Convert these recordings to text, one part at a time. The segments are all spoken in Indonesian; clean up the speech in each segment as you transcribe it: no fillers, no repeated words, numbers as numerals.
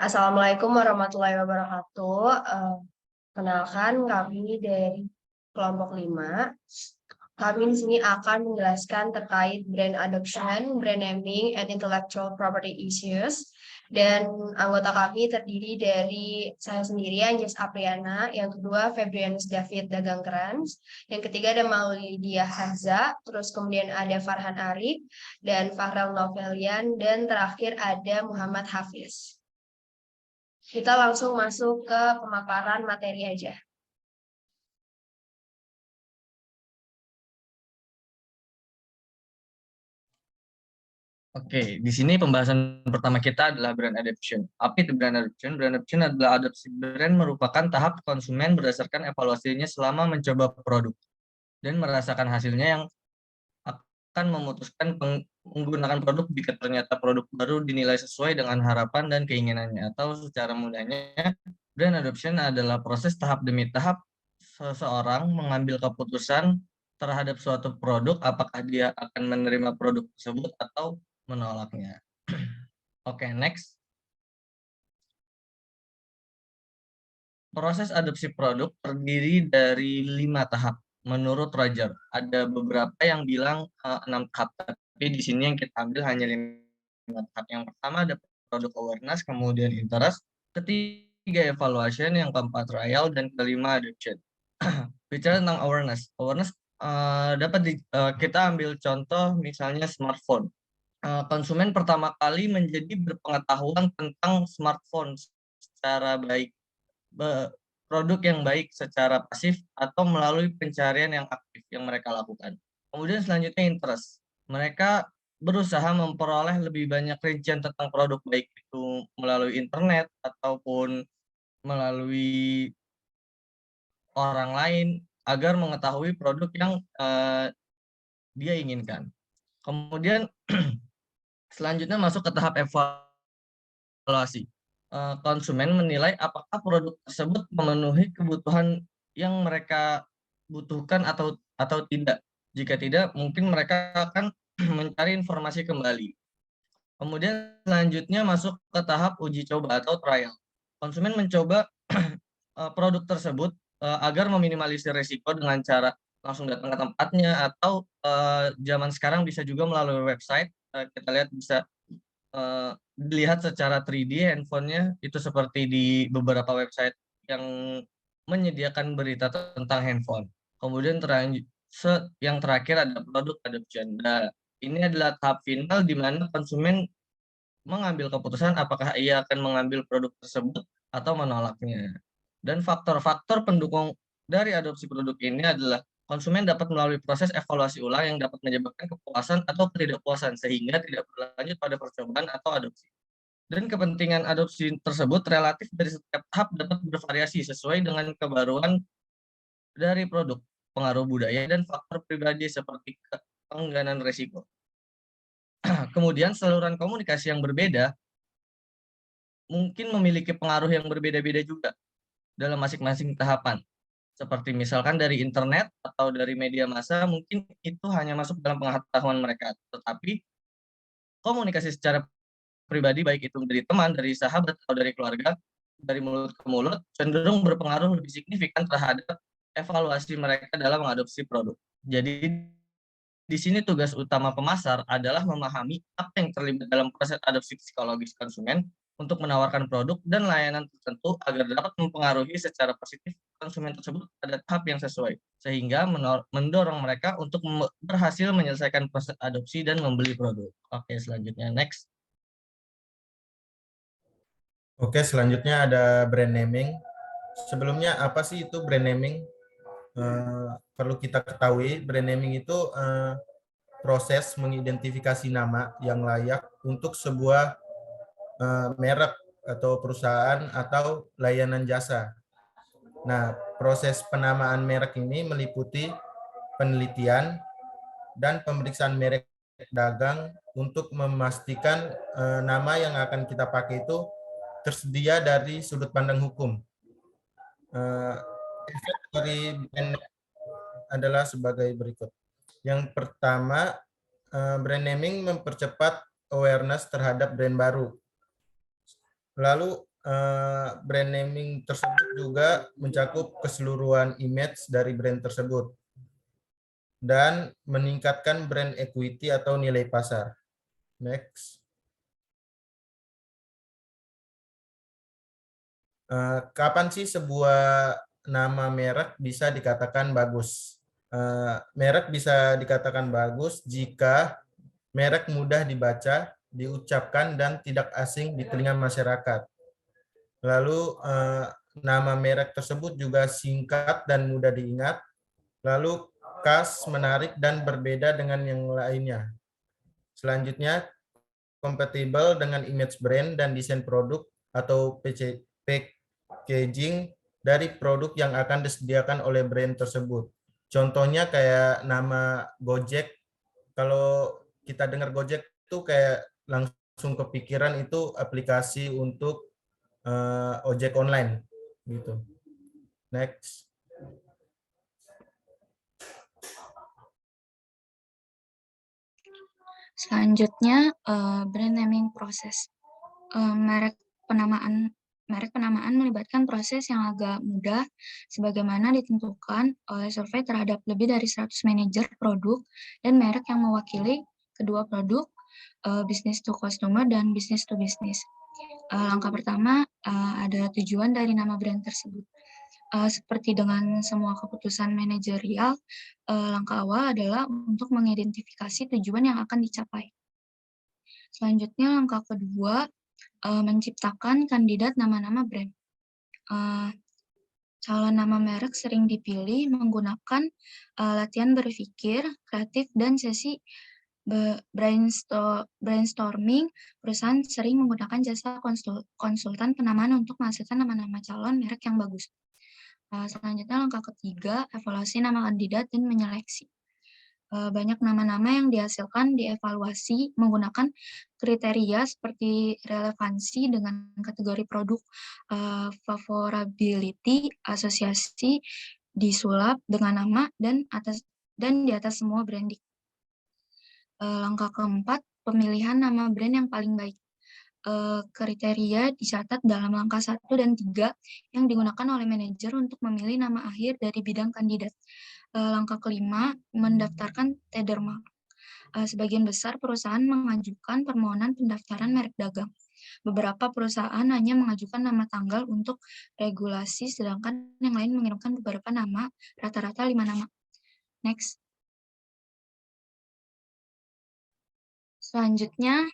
Assalamualaikum warahmatullahi wabarakatuh. Kenalkan kami dari kelompok 5. Kami di sini akan menjelaskan terkait brand adoption, brand naming, and intellectual property issues. Dan anggota kami terdiri dari saya sendiri, Anjas Apriana, yang kedua Febrianus David Dagangkrans, yang ketiga ada Maulidia Haza, terus kemudian ada Farhan Arif, dan Fahrel Novelian, dan terakhir ada Muhammad Hafiz. Kita langsung masuk ke pemaparan materi aja. Oke, di sini pembahasan pertama kita adalah brand adoption. Apa itu brand adoption? Brand adoption adalah adopsi brand merupakan tahap konsumen berdasarkan evaluasinya selama mencoba produk dan merasakan hasilnya yang akan memutuskan menggunakan produk jika ternyata produk baru dinilai sesuai dengan harapan dan keinginannya. Atau secara mudahnya, brand adoption adalah proses tahap demi tahap seseorang mengambil keputusan terhadap suatu produk, apakah dia akan menerima produk tersebut atau menolaknya. Oke, next. Proses adopsi produk terdiri dari 5 tahap. Menurut Roger, ada beberapa yang bilang 6 tahap, tapi di sini yang kita ambil hanya 5 tahap. Yang pertama ada produk awareness, kemudian interest, ketiga evaluation, yang keempat trial, dan kelima adoption. Bicara tentang awareness, kita ambil contoh misalnya smartphone. Konsumen pertama kali menjadi berpengetahuan tentang smartphone secara baik, produk yang baik secara pasif atau melalui pencarian yang aktif yang mereka lakukan. Kemudian selanjutnya interest. Mereka berusaha memperoleh lebih banyak rincian tentang produk, baik itu melalui internet ataupun melalui orang lain agar mengetahui produk yang dia inginkan. Kemudian selanjutnya masuk ke tahap evaluasi. Konsumen menilai apakah produk tersebut memenuhi kebutuhan yang mereka butuhkan atau tidak. Jika tidak, mungkin mereka akan mencari informasi kembali. Kemudian selanjutnya masuk ke tahap uji coba atau trial. Konsumen mencoba produk tersebut agar meminimalisir risiko dengan cara langsung datang ke tempatnya, atau zaman sekarang bisa juga melalui website. Kita lihat bisa dilihat secara 3D handphonenya, itu seperti di beberapa website yang menyediakan berita tentang handphone. Kemudian yang terakhir ada produk adoption. Nah, ini adalah tahap final di mana konsumen mengambil keputusan apakah ia akan mengambil produk tersebut atau menolaknya. Dan faktor-faktor pendukung dari adopsi produk ini adalah konsumen dapat melalui proses evaluasi ulang yang dapat menyebabkan kepuasan atau ketidakpuasan sehingga tidak berlanjut pada percobaan atau adopsi. Dan kepentingan adopsi tersebut relatif dari setiap tahap dapat bervariasi sesuai dengan kebaruan dari produk, pengaruh budaya, dan faktor pribadi seperti keengganan risiko. Kemudian saluran komunikasi yang berbeda mungkin memiliki pengaruh yang berbeda-beda juga dalam masing-masing tahapan. Seperti misalkan dari internet atau dari media massa, mungkin itu hanya masuk dalam pengetahuan mereka. Tetapi komunikasi secara pribadi, baik itu dari teman, dari sahabat, atau dari keluarga, dari mulut ke mulut, cenderung berpengaruh lebih signifikan terhadap evaluasi mereka dalam mengadopsi produk. Jadi di sini tugas utama pemasar adalah memahami apa yang terlibat dalam proses adopsi psikologis konsumen untuk menawarkan produk dan layanan tertentu agar dapat mempengaruhi secara positif konsumen tersebut pada tahap yang sesuai, sehingga mendorong mereka untuk berhasil menyelesaikan proses adopsi dan membeli produk. Oke, selanjutnya next. Oke, selanjutnya ada brand naming. Sebelumnya apa sih itu brand naming? Perlu kita ketahui, brand naming itu proses mengidentifikasi nama yang layak untuk sebuah merek atau perusahaan atau layanan jasa. Nah, proses penamaan merek ini meliputi penelitian dan pemeriksaan merek dagang untuk memastikan nama yang akan kita pakai itu tersedia dari sudut pandang hukum. Efek dari brand adalah sebagai berikut. Yang pertama, brand naming mempercepat awareness terhadap brand baru. Lalu brand naming tersebut juga mencakup keseluruhan image dari brand tersebut dan meningkatkan brand equity atau nilai pasar. Next. Kapan sih sebuah nama merek bisa dikatakan bagus? Merek bisa dikatakan bagus jika merek mudah dibaca, diucapkan, dan tidak asing di telinga masyarakat. Lalu nama merek tersebut juga singkat dan mudah diingat, lalu khas, menarik, dan berbeda dengan yang lainnya. Selanjutnya, kompatibel dengan image brand dan desain produk atau packaging dari produk yang akan disediakan oleh brand tersebut. Contohnya kayak nama Gojek, kalau kita dengar Gojek itu kayak langsung kepikiran itu aplikasi untuk ojek online gitu. Next. Selanjutnya, brand naming proses. Merek penamaan melibatkan proses yang agak mudah, sebagaimana ditentukan oleh survei terhadap lebih dari 100 manajer produk dan merek yang mewakili kedua produk, business to consumer dan business to business. Langkah pertama adalah tujuan dari nama brand tersebut. Seperti dengan semua keputusan manajerial, langkah awal adalah untuk mengidentifikasi tujuan yang akan dicapai. Selanjutnya, langkah kedua, menciptakan kandidat nama-nama brand. Calon nama merek sering dipilih menggunakan latihan berpikir, kreatif, dan sesi brainstorming. Perusahaan sering menggunakan jasa konsultan penamaan untuk menghasilkan nama-nama calon merek yang bagus. Selanjutnya langkah ketiga, evaluasi nama kandidat dan menyeleksi. Banyak nama-nama yang dihasilkan dievaluasi menggunakan kriteria seperti relevansi dengan kategori produk, favorability, asosiasi, disulap dengan nama, dan di atas semua branding. Langkah keempat, pemilihan nama brand yang paling baik. Kriteria dicatat dalam langkah 1 dan 3 yang digunakan oleh manajer untuk memilih nama akhir dari bidang kandidat. Langkah kelima, mendaftarkan trademark. Sebagian besar perusahaan mengajukan permohonan pendaftaran merek dagang. Beberapa perusahaan hanya mengajukan nama tanggal untuk regulasi, sedangkan yang lain mengirimkan beberapa nama, rata-rata 5 nama. Next. Selanjutnya,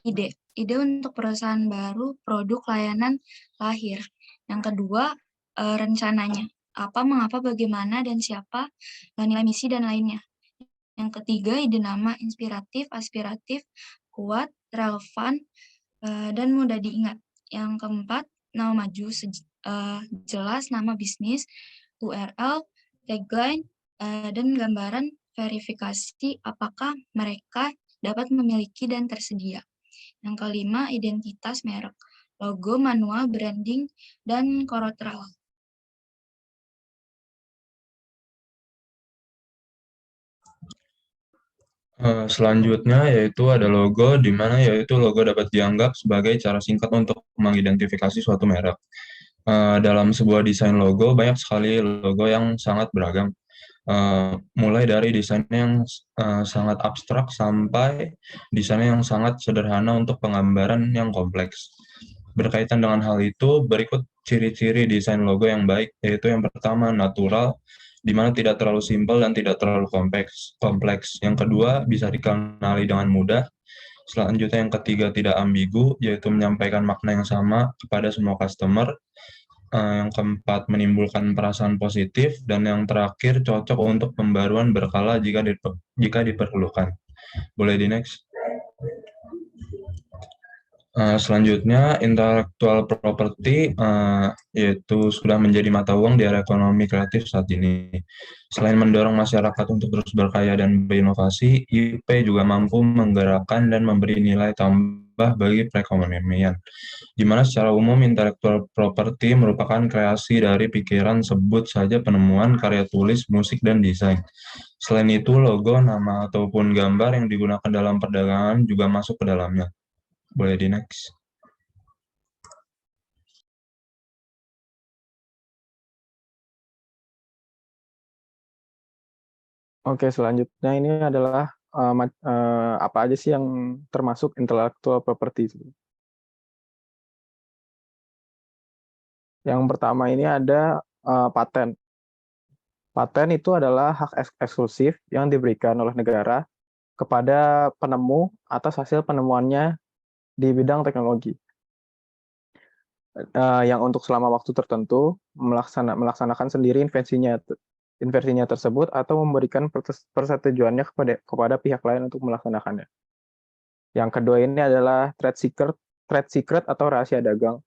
ide untuk perusahaan baru, produk, layanan, lahir. Yang kedua, rencananya. Apa, mengapa, bagaimana, dan siapa, nilai misi, dan lainnya. Yang ketiga, ide nama inspiratif, aspiratif, kuat, relevan, dan mudah diingat. Yang keempat, nama maju, jelas, nama bisnis, URL, tagline, dan gambaran verifikasi apakah mereka dapat memiliki dan tersedia. Yang kelima, identitas merek, logo, manual, branding, dan collateral. Selanjutnya yaitu ada logo, di mana yaitu logo dapat dianggap sebagai cara singkat untuk mengidentifikasi suatu merek. Dalam sebuah desain logo, banyak sekali logo yang sangat beragam. Mulai dari desain yang sangat abstrak sampai desain yang sangat sederhana untuk penggambaran yang kompleks. Berkaitan dengan hal itu, berikut ciri-ciri desain logo yang baik, yaitu yang pertama, natural, di mana tidak terlalu simpel dan tidak terlalu kompleks. Yang kedua, bisa dikenali dengan mudah. Selanjutnya yang ketiga, tidak ambigu, yaitu menyampaikan makna yang sama kepada semua customer. Yang keempat, menimbulkan perasaan positif. Dan yang terakhir, cocok untuk pembaruan berkala jika diperlukan. Boleh di next. Selanjutnya, intellectual property yaitu sudah menjadi mata uang di era ekonomi kreatif saat ini. Selain mendorong masyarakat untuk terus berkarya dan berinovasi, IP juga mampu menggerakkan dan memberi nilai tambah bagi perekonomian. Di mana secara umum intellectual property merupakan kreasi dari pikiran, sebut saja penemuan, karya tulis, musik, dan desain. Selain itu, logo, nama, ataupun gambar yang digunakan dalam perdagangan juga masuk ke dalamnya. Boleh di next. Oke, selanjutnya ini adalah apa aja sih yang termasuk intellectual property. Yang pertama ini ada paten. Paten itu adalah hak eksklusif yang diberikan oleh negara kepada penemu atas hasil penemuannya di bidang teknologi. Yang untuk selama waktu tertentu melaksanakan sendiri inversinya tersebut atau memberikan persetujuannya kepada pihak lain untuk melaksanakannya. Yang kedua ini adalah trade secret atau rahasia dagang.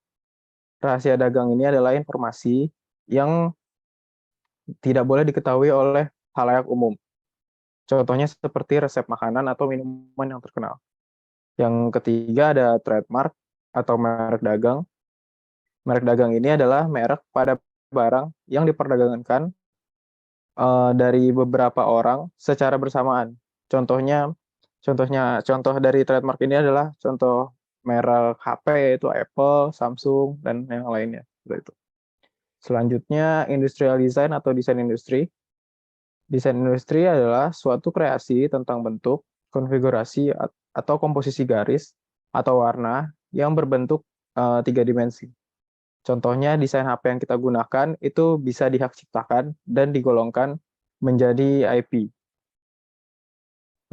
Rahasia dagang ini adalah informasi yang tidak boleh diketahui oleh khalayak umum. Contohnya seperti resep makanan atau minuman yang terkenal. Yang ketiga ada trademark atau merek dagang. Merek dagang ini adalah merek pada barang yang diperdagangkan dari beberapa orang secara bersamaan. Contoh dari trademark ini adalah contoh merek HP yaitu Apple, Samsung, dan yang lainnya. Seperti itu. Selanjutnya industrial design atau desain industri. Desain industri adalah suatu kreasi tentang bentuk, konfigurasi, atau komposisi garis atau warna yang berbentuk 3 dimensi. Contohnya desain HP yang kita gunakan itu bisa dihak ciptakan dan digolongkan menjadi IP.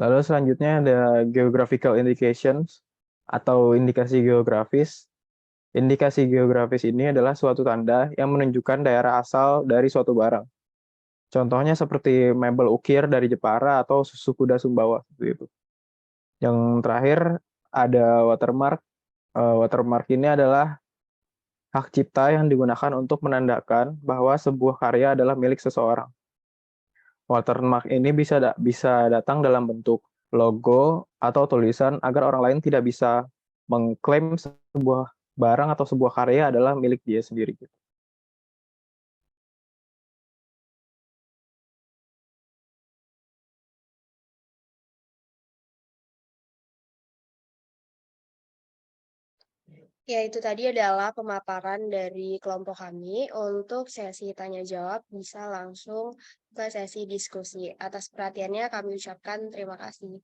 Lalu selanjutnya ada geographical indications atau indikasi geografis. Indikasi geografis ini adalah suatu tanda yang menunjukkan daerah asal dari suatu barang. Contohnya seperti mebel ukir dari Jepara atau susu kuda Sumbawa. Gitu. Yang terakhir ada watermark. Watermark ini adalah hak cipta yang digunakan untuk menandakan bahwa sebuah karya adalah milik seseorang. Watermark ini bisa datang dalam bentuk logo atau tulisan agar orang lain tidak bisa mengklaim sebuah barang atau sebuah karya adalah milik dia sendiri. Ya, itu tadi adalah pemaparan dari kelompok kami. Untuk sesi tanya jawab bisa langsung ke sesi diskusi. Atas perhatiannya kami ucapkan terima kasih.